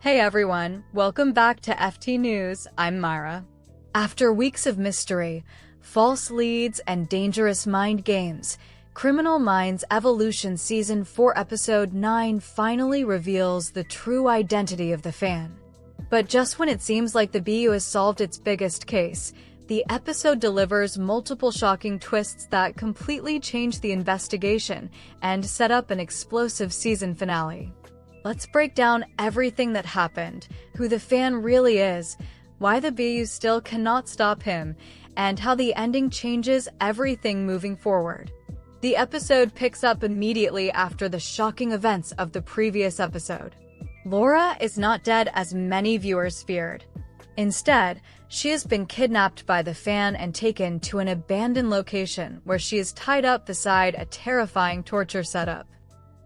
Hey everyone, welcome back to FT News. I'm Myra. After weeks of mystery, false leads, and dangerous mind games, Criminal Minds Evolution Season 4 Episode 9 finally reveals the true identity of the fan. But just when it seems like the BU has solved its biggest case, the episode delivers multiple shocking twists that completely change the investigation and set up an explosive season finale. Let's break down everything that happened, who the fan really is, why the BU still cannot stop him, and how the ending changes everything moving forward. The episode picks up immediately after the shocking events of the previous episode. Laura is not dead as many viewers feared. Instead, she has been kidnapped by the fan and taken to an abandoned location where she is tied up beside a terrifying torture setup.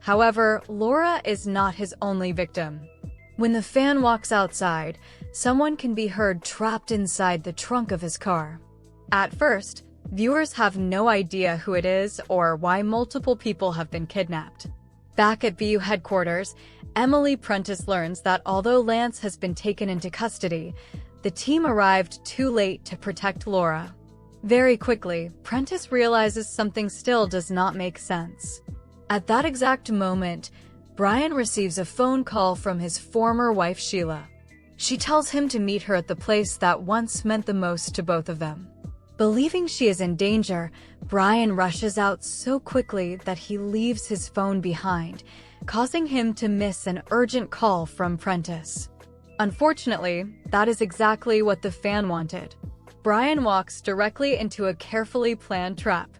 However, Laura is not his only victim. When the fan walks outside, someone can be heard trapped inside the trunk of his car. At first, viewers have no idea who it is or why multiple people have been kidnapped. Back at BU headquarters, Emily Prentice learns that although Lance has been taken into custody, the team arrived too late to protect Laura. Very quickly, Prentice realizes something still does not make sense. At that exact moment, Brian receives a phone call from his former wife Sheila. She tells him to meet her at the place that once meant the most to both of them. Believing she is in danger, Brian rushes out so quickly that he leaves his phone behind, causing him to miss an urgent call from Prentice. Unfortunately, that is exactly what the fan wanted. Brian walks directly into a carefully planned trap.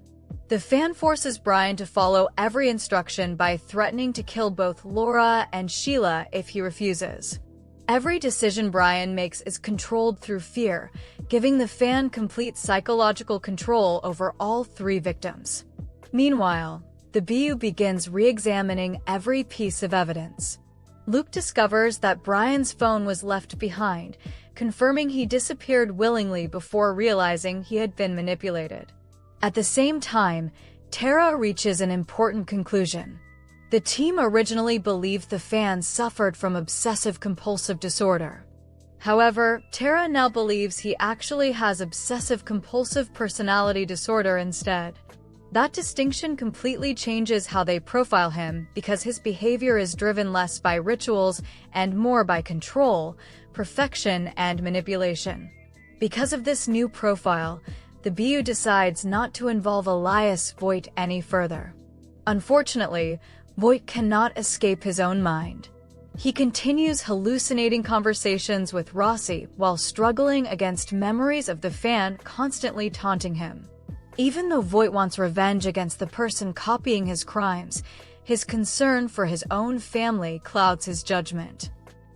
The fan forces Brian to follow every instruction by threatening to kill both Laura and Sheila if he refuses. Every decision Brian makes is controlled through fear, giving the fan complete psychological control over all three victims. Meanwhile, the BU begins re-examining every piece of evidence. Luke discovers that Brian's phone was left behind, confirming he disappeared willingly before realizing he had been manipulated. At the same time, Tara reaches an important conclusion. The team originally believed the fan suffered from obsessive-compulsive disorder. However, Tara now believes he actually has obsessive-compulsive personality disorder instead. That distinction completely changes how they profile him because his behavior is driven less by rituals and more by control, perfection, and manipulation. Because of this new profile, the BU decides not to involve Elias Voight any further. Unfortunately, Voight cannot escape his own mind. He continues hallucinating conversations with Rossi while struggling against memories of the fan constantly taunting him. Even though Voight wants revenge against the person copying his crimes, his concern for his own family clouds his judgment.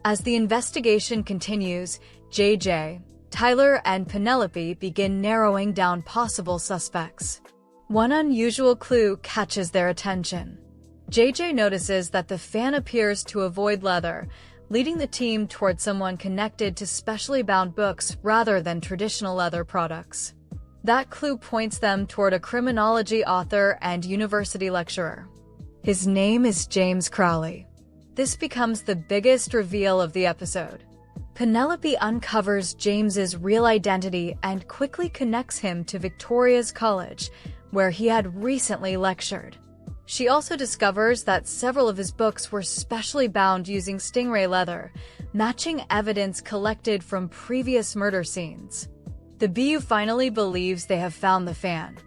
As the investigation continues, JJ, Tyler, and Penelope begin narrowing down possible suspects. One unusual clue catches their attention. JJ notices that the fan appears to avoid leather, leading the team toward someone connected to specially bound books rather than traditional leather products. That clue points them toward a criminology author and university lecturer. His name is James Crowley. This becomes the biggest reveal of the episode. Penelope uncovers James's real identity and quickly connects him to Victoria's College, where he had recently lectured. She also discovers that several of his books were specially bound using stingray leather, matching evidence collected from previous murder scenes. The BU finally believes they have found the fan.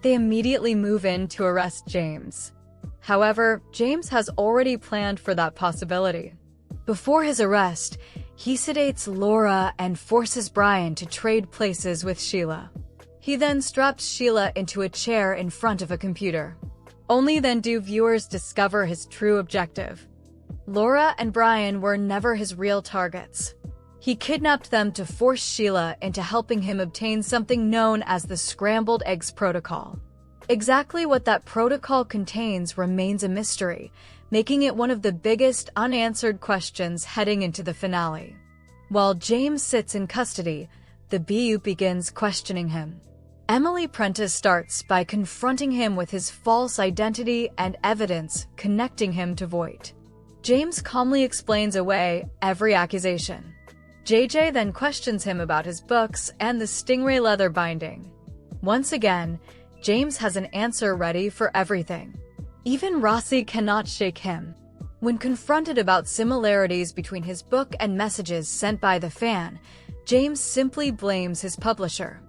They immediately move in to arrest James. However, James has already planned for that possibility. Before his arrest, he sedates Laura and forces Brian to trade places with Sheila. He then straps Sheila into a chair in front of a computer. Only then do viewers discover his true objective. Laura and Brian were never his real targets. He kidnapped them to force Sheila into helping him obtain something known as the Scrambled Eggs Protocol. Exactly what that protocol contains remains a mystery, making it one of the biggest unanswered questions heading into the finale. While James sits in custody, the BU begins questioning him. Emily Prentice starts by confronting him with his false identity and evidence connecting him to Voight. James calmly explains away every accusation. JJ then questions him about his books and the stingray leather binding. Once again, James has an answer ready for everything. Even Rossi cannot shake him. When confronted about similarities between his book and messages sent by the fan, James simply blames his publisher.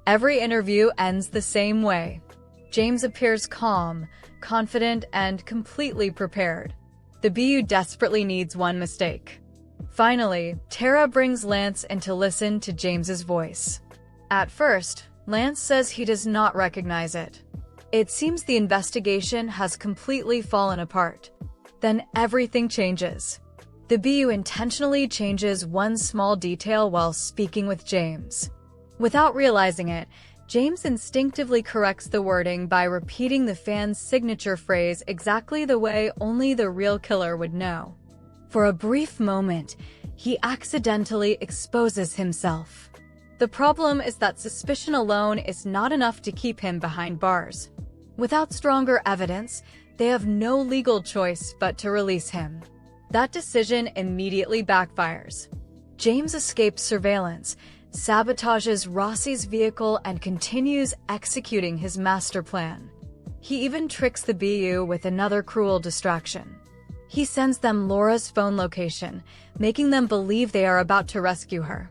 Every interview ends the same way. James appears calm, confident, and completely prepared. The BU desperately needs one mistake. Finally, Tara brings Lance in to listen to James's voice. At first, Lance says he does not recognize it. It seems the investigation has completely fallen apart. Then everything changes. The BU intentionally changes one small detail while speaking with James. Without realizing it, James instinctively corrects the wording by repeating the fan's signature phrase exactly the way only the real killer would know. For a brief moment, he accidentally exposes himself. The problem is that suspicion alone is not enough to keep him behind bars. Without stronger evidence, they have no legal choice but to release him. That decision immediately backfires. James escapes surveillance, sabotages Rossi's vehicle, and continues executing his master plan. He even tricks the BU with another cruel distraction. He sends them Laura's phone location, making them believe they are about to rescue her.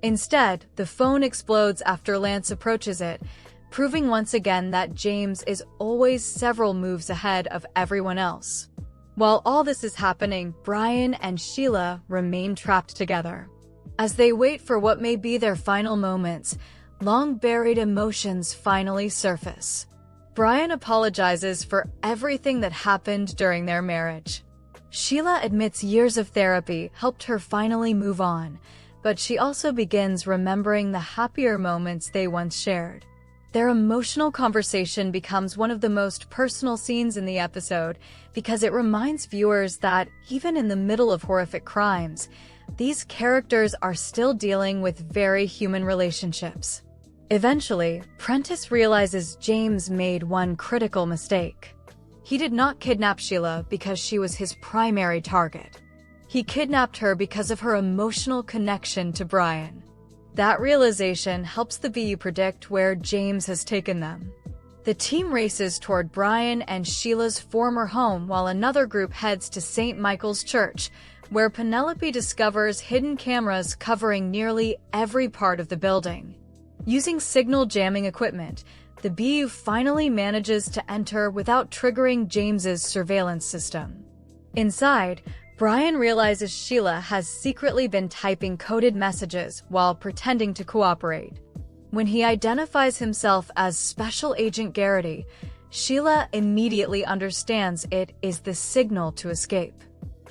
Instead, the phone explodes after Lance approaches it, proving once again that James is always several moves ahead of everyone else. While all this is happening, Brian and Sheila remain trapped together. As they wait for what may be their final moments, long-buried emotions finally surface. Brian apologizes for everything that happened during their marriage. Sheila admits years of therapy helped her finally move on, but she also begins remembering the happier moments they once shared. Their emotional conversation becomes one of the most personal scenes in the episode because it reminds viewers that, even in the middle of horrific crimes, these characters are still dealing with very human relationships. Eventually, Prentice realizes James made one critical mistake. He did not kidnap Sheila because she was his primary target. He kidnapped her because of her emotional connection to Brian. That realization helps the BU predict where James has taken them. The team races toward Brian and Sheila's former home while another group heads to St. Michael's Church, where Penelope discovers hidden cameras covering nearly every part of the building. Using signal jamming equipment, the BU finally manages to enter without triggering James's surveillance system. Inside, Brian realizes Sheila has secretly been typing coded messages while pretending to cooperate. When he identifies himself as Special Agent Garrity, Sheila immediately understands it is the signal to escape.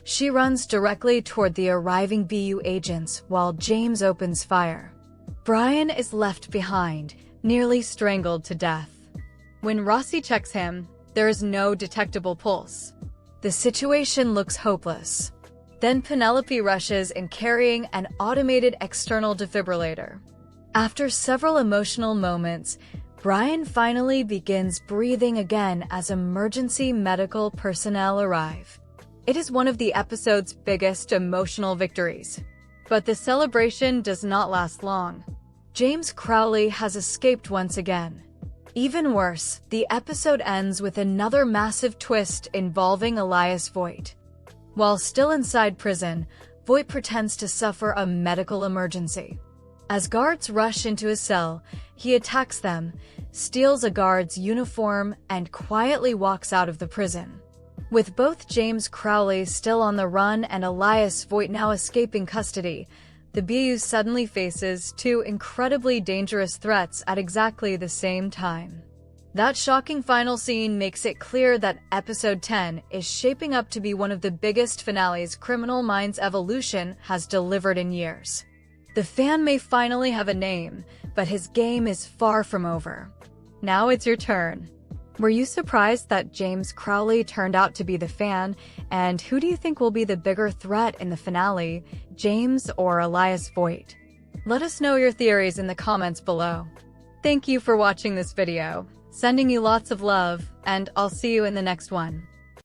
She runs directly toward the arriving BU agents while James opens fire. Brian is left behind, nearly strangled to death. When Rossi checks him, there is no detectable pulse. The situation looks hopeless. Then Penelope rushes in carrying an automated external defibrillator. After several emotional moments, Brian finally begins breathing again as emergency medical personnel arrive. It is one of the episode's biggest emotional victories. But the celebration does not last long. James Crowley has escaped once again. Even worse, the episode ends with another massive twist involving Elias Voigt. While still inside prison, Voigt pretends to suffer a medical emergency. As guards rush into his cell, he attacks them, steals a guard's uniform, and quietly walks out of the prison. With both James Crowley still on the run and Elias Voigt now escaping custody, the BU suddenly faces two incredibly dangerous threats at exactly the same time. That shocking final scene makes it clear that Episode 10 is shaping up to be one of the biggest finales Criminal Minds Evolution has delivered in years. The fan may finally have a name, but his game is far from over. Now it's your turn. Were you surprised that James Crowley turned out to be the fan? And who do you think will be the bigger threat in the finale, James or Elias Voigt? Let us know your theories in the comments below. Thank you for watching this video. Sending you lots of love, and I'll see you in the next one.